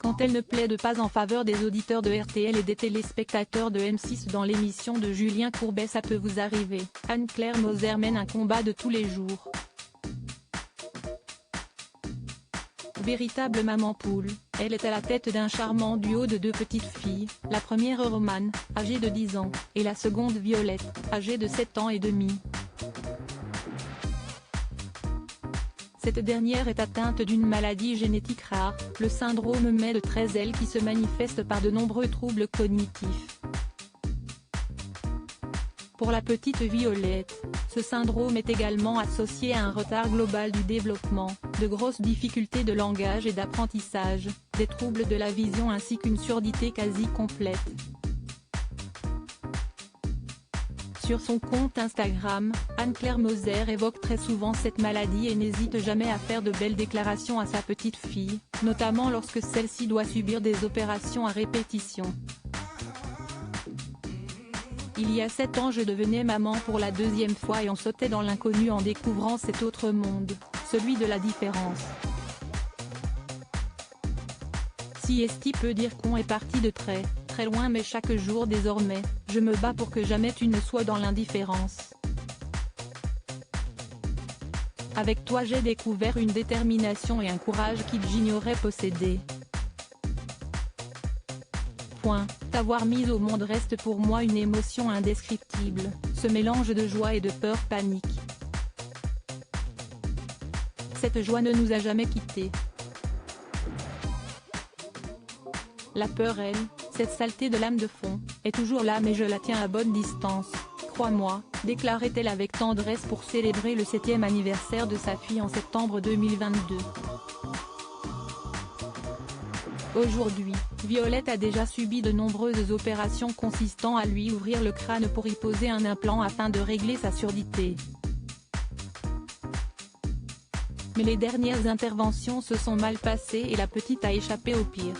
quand elle ne plaide pas en faveur des auditeurs de RTL et des téléspectateurs de M6 dans l'émission de Julien Courbet. Ça peut vous arriver. Anne-Claire Moser mène un combat de tous les jours. Véritable maman poule, elle est à la tête d'un charmant duo de 2 petites filles, la première Romane, âgée de 10 ans, et la seconde Violette, âgée de 7 ans et demi. Cette dernière est atteinte d'une maladie génétique rare, le syndrome May de 13L, qui se manifeste par de nombreux troubles cognitifs. Pour la petite Violette, ce syndrome est également associé à un retard global du développement, de grosses difficultés de langage et d'apprentissage, des troubles de la vision ainsi qu'une surdité quasi complète. Sur son compte Instagram, Anne-Claire Moser évoque très souvent cette maladie et n'hésite jamais à faire de belles déclarations à sa petite fille, notamment lorsque celle-ci doit subir des opérations à répétition. Il y a 7 ans je devenais maman pour la 2e fois et on sautait dans l'inconnu en découvrant cet autre monde, celui de la différence. Si esti peut dire qu'on est parti de très loin, mais chaque jour désormais, je me bats pour que jamais tu ne sois dans l'indifférence. Avec toi j'ai découvert une détermination et un courage que j'ignorais posséder. T'avoir mise au monde reste pour moi une émotion indescriptible, ce mélange de joie et de peur panique. Cette joie ne nous a jamais quittés. La peur, elle, cette saleté de l'âme de fond, est toujours là mais je la tiens à bonne distance, crois-moi, déclarait-elle avec tendresse pour célébrer le 7e anniversaire de sa fille en septembre 2022. Aujourd'hui, Violette a déjà subi de nombreuses opérations consistant à lui ouvrir le crâne pour y poser un implant afin de régler sa surdité. Mais les dernières interventions se sont mal passées et la petite a échappé au pire.